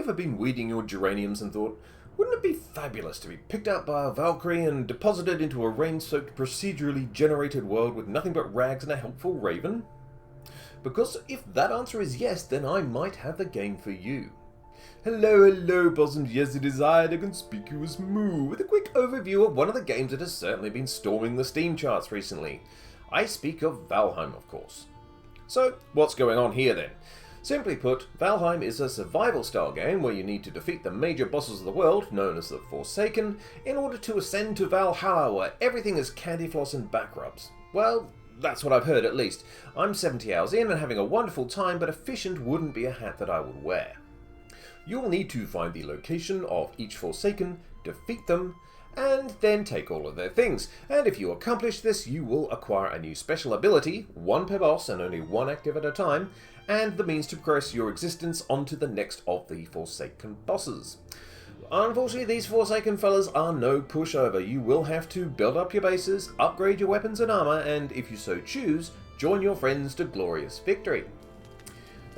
ever been weeding your geraniums and thought, wouldn't it be fabulous to be picked up by a Valkyrie and deposited into a rain-soaked, procedurally generated world with nothing but rags and a helpful raven? Because if that answer is yes, then I might have the game for you. Hello, bosomed. Yes, it is I, the conspicuous moo, with a quick overview of one of the games that has certainly been storming the Steam charts recently. I speak of Valheim, of course. So, what's going on here then? Simply put, Valheim is a survival-style game where you need to defeat the major bosses of the world, known as the Forsaken, in order to ascend to Valhalla, where everything is candy floss and back rubs. Well, that's what I've heard at least. I'm 70 hours in and having a wonderful time, but efficient wouldn't be a hat that I would wear. You'll need to find the location of each Forsaken, defeat them, and then take all of their things. And if you accomplish this, you will acquire a new special ability, one per boss and only one active at a time, and the means to progress your existence onto the next of the Forsaken bosses. Unfortunately, these Forsaken fellas are no pushover. You will have to build up your bases, upgrade your weapons and armor, and if you so choose, join your friends to glorious victory.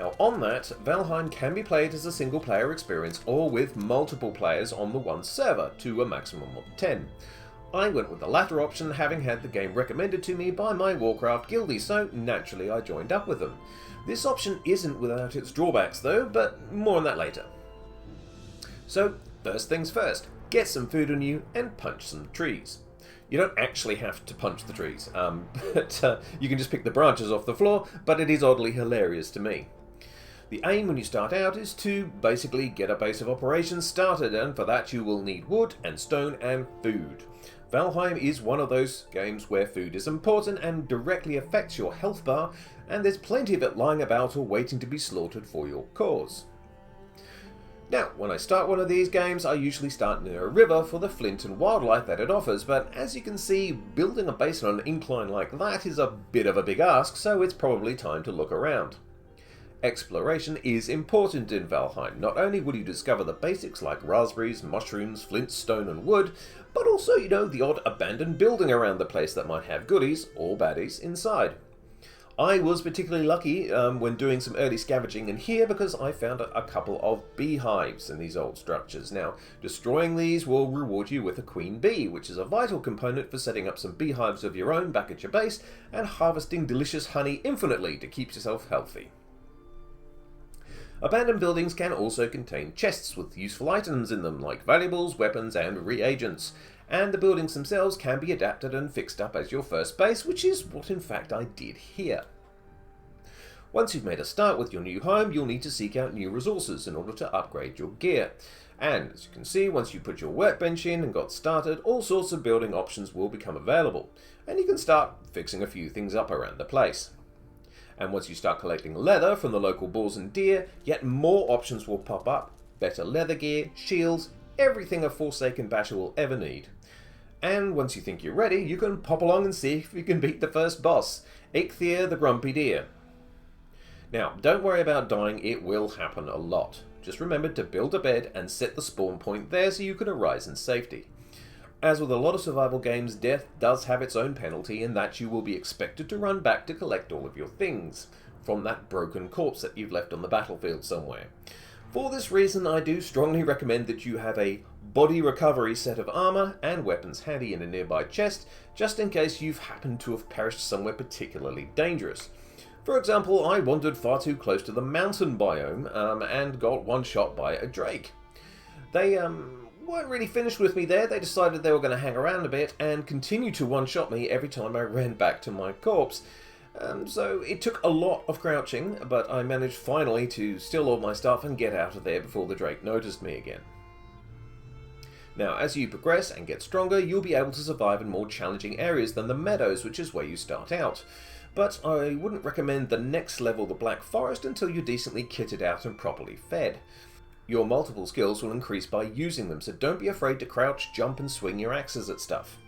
Now on that, Valheim can be played as a single player experience or with multiple players on the one server, to a maximum of 10. I went with the latter option, having had the game recommended to me by my Warcraft guildies, so naturally I joined up with them. This option isn't without its drawbacks though, but more on that later. So, first things first, get some food on you and punch some trees. You don't actually have to punch the trees, but you can just pick the branches off the floor, but it is oddly hilarious to me. The aim when you start out is to basically get a base of operations started, and for that you will need wood and stone and food. Valheim is one of those games where food is important and directly affects your health bar, and there's plenty of it lying about or waiting to be slaughtered for your cause. Now, when I start one of these games, I usually start near a river for the flint and wildlife that it offers, but as you can see, building a base on an incline like that is a bit of a big ask, so it's probably time to look around. Exploration is important in Valheim. Not only will you discover the basics like raspberries, mushrooms, flint, stone and wood, but also, the odd abandoned building around the place that might have goodies or baddies inside. I was particularly lucky when doing some early scavenging in here because I found a couple of beehives in these old structures. Now, destroying these will reward you with a queen bee, which is a vital component for setting up some beehives of your own back at your base and harvesting delicious honey infinitely to keep yourself healthy. Abandoned buildings can also contain chests with useful items in them, like valuables, weapons, and reagents. And the buildings themselves can be adapted and fixed up as your first base, which is what in fact I did here. Once you've made a start with your new home, you'll need to seek out new resources in order to upgrade your gear. And as you can see, once you put your workbench in and got started, all sorts of building options will become available, and you can start fixing a few things up around the place. And once you start collecting leather from the local boars and deer, yet more options will pop up. Better leather gear, shields, everything a Forsaken basher will ever need. And once you think you're ready, you can pop along and see if you can beat the first boss, Eikthyr the Grumpy Deer. Now, don't worry about dying, it will happen a lot. Just remember to build a bed and set the spawn point there so you can arise in safety. As with a lot of survival games, death does have its own penalty in that you will be expected to run back to collect all of your things from that broken corpse that you've left on the battlefield somewhere. For this reason, I do strongly recommend that you have a body recovery set of armor and weapons handy in a nearby chest, just in case you've happened to have perished somewhere particularly dangerous. For example, I wandered far too close to the mountain biome and got one shot by a drake. They weren't really finished with me there. They decided they were going to hang around a bit and continue to one-shot me every time I ran back to my corpse. So it took a lot of crouching, but I managed finally to steal all my stuff and get out of there before the drake noticed me again. Now, as you progress and get stronger, you'll be able to survive in more challenging areas than the meadows, which is where you start out. But I wouldn't recommend the next level, the Black Forest, until you're decently kitted out and properly fed. Your multiple skills will increase by using them, so don't be afraid to crouch, jump and swing your axes at stuff.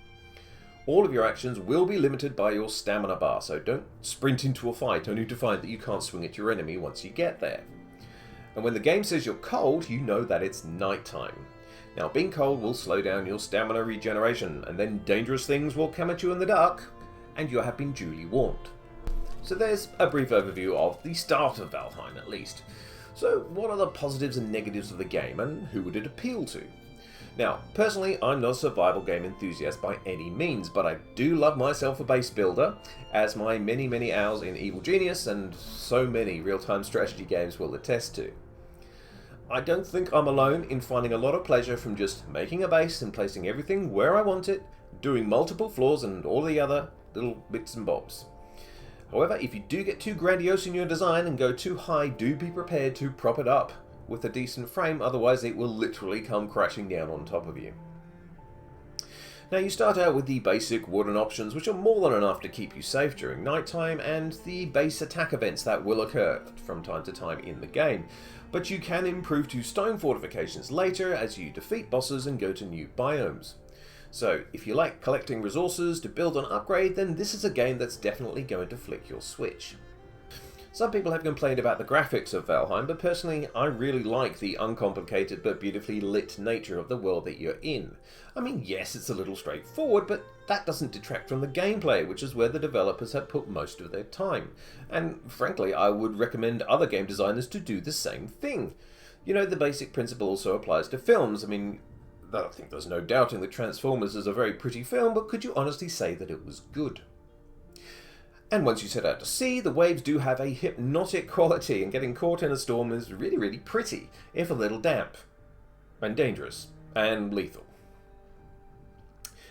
All of your actions will be limited by your stamina bar, so don't sprint into a fight only to find that you can't swing at your enemy once you get there. And when the game says you're cold, you know that it's nighttime. Now, being cold will slow down your stamina regeneration, and then dangerous things will come at you in the dark, and you have been duly warned. So there's a brief overview of the start of Valheim, at least. So what are the positives and negatives of the game, and who would it appeal to? Now, personally, I'm not a survival game enthusiast by any means, but I do love myself a base builder, as my many hours in Evil Genius and so many real-time strategy games will attest to. I don't think I'm alone in finding a lot of pleasure from just making a base and placing everything where I want it, doing multiple floors and all the other little bits and bobs. However, if you do get too grandiose in your design and go too high, do be prepared to prop it up with a decent frame, otherwise it will literally come crashing down on top of you. Now you start out with the basic wooden options, which are more than enough to keep you safe during nighttime, and the base attack events that will occur from time to time in the game. But you can improve to stone fortifications later as you defeat bosses and go to new biomes. So if you like collecting resources to build and upgrade, then this is a game that's definitely going to flick your switch. Some people have complained about the graphics of Valheim, but personally I really like the uncomplicated but beautifully lit nature of the world that you're in. I mean, yes, it's a little straightforward, but that doesn't detract from the gameplay, which is where the developers have put most of their time. And frankly, I would recommend other game designers to do the same thing. You know, the basic principle also applies to films. I mean, I think there's no doubting that Transformers is a very pretty film, but could you honestly say that it was good? And once you set out to sea, the waves do have a hypnotic quality, and getting caught in a storm is really pretty, if a little damp, and dangerous, and lethal.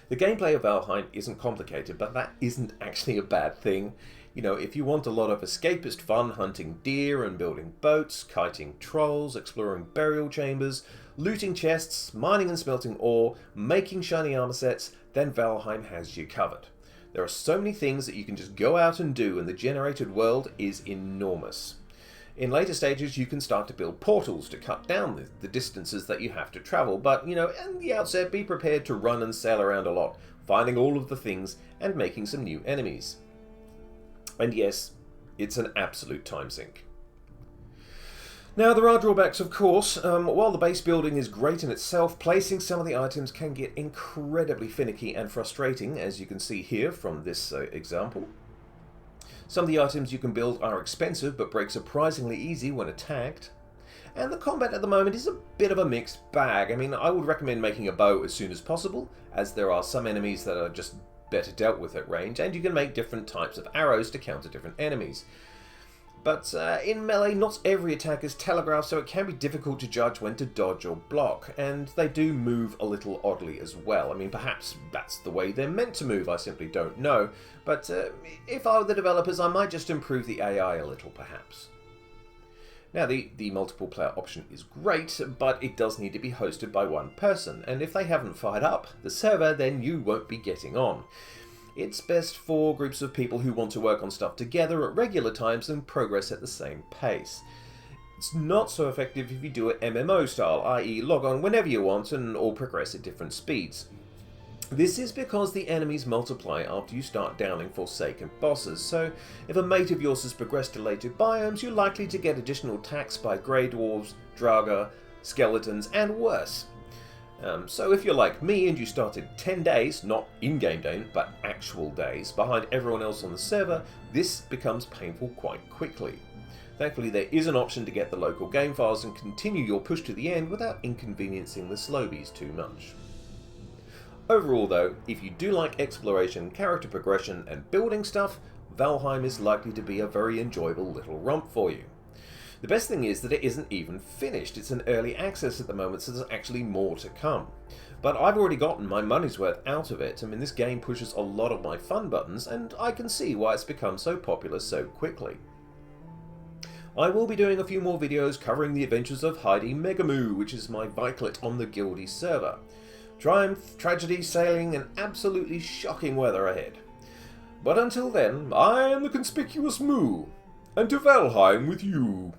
The gameplay of Valheim isn't complicated, but that isn't actually a bad thing. You know, if you want a lot of escapist fun hunting deer and building boats, kiting trolls, exploring burial chambers, looting chests, mining and smelting ore, making shiny armor sets, then Valheim has you covered. There are so many things that you can just go out and do, and the generated world is enormous. In later stages you can start to build portals to cut down the distances that you have to travel, but, you know, at the outset be prepared to run and sail around a lot, finding all of the things and making some new enemies. And yes, it's an absolute time sink. Now, there are drawbacks, of course. While the base building is great in itself, placing some of the items can get incredibly finicky and frustrating, as you can see here from this example. Some of the items you can build are expensive, but break surprisingly easy when attacked. And the combat at the moment is a bit of a mixed bag. I mean, I would recommend making a bow as soon as possible, as there are some enemies that are just better dealt with at range, and you can make different types of arrows to counter different enemies. But in melee, not every attack is telegraphed, so it can be difficult to judge when to dodge or block, and they do move a little oddly as well. I mean, perhaps that's the way they're meant to move, I simply don't know. But if I were the developers, I might just improve the AI a little, perhaps. Now, the multiple player option is great, but it does need to be hosted by one person, and if they haven't fired up the server, then you won't be getting on. It's best for groups of people who want to work on stuff together at regular times and progress at the same pace. It's not so effective if you do it MMO style, i.e. log on whenever you want and all progress at different speeds. This is because the enemies multiply after you start downing forsaken bosses, so if a mate of yours has progressed to later biomes, you're likely to get additional attacks by grey dwarves, draga, skeletons, and worse. So if you're like me and you started 10 days, not in-game days, but actual days, behind everyone else on the server, this becomes painful quite quickly. Thankfully there is an option to get the local game files and continue your push to the end without inconveniencing the slowbies too much. Overall though, if you do like exploration, character progression and building stuff, Valheim is likely to be a very enjoyable little romp for you. The best thing is that it isn't even finished. It's an early access at the moment, so there's actually more to come. But I've already gotten my money's worth out of it. I mean, this game pushes a lot of my fun buttons, and I can see why it's become so popular so quickly. I will be doing a few more videos covering the adventures of Heidi Megamoo, which is my Viclet on the guildies server. Triumph, tragedy, sailing, and absolutely shocking weather ahead. But until then, I am the conspicuous Moo, and to Valheim with you.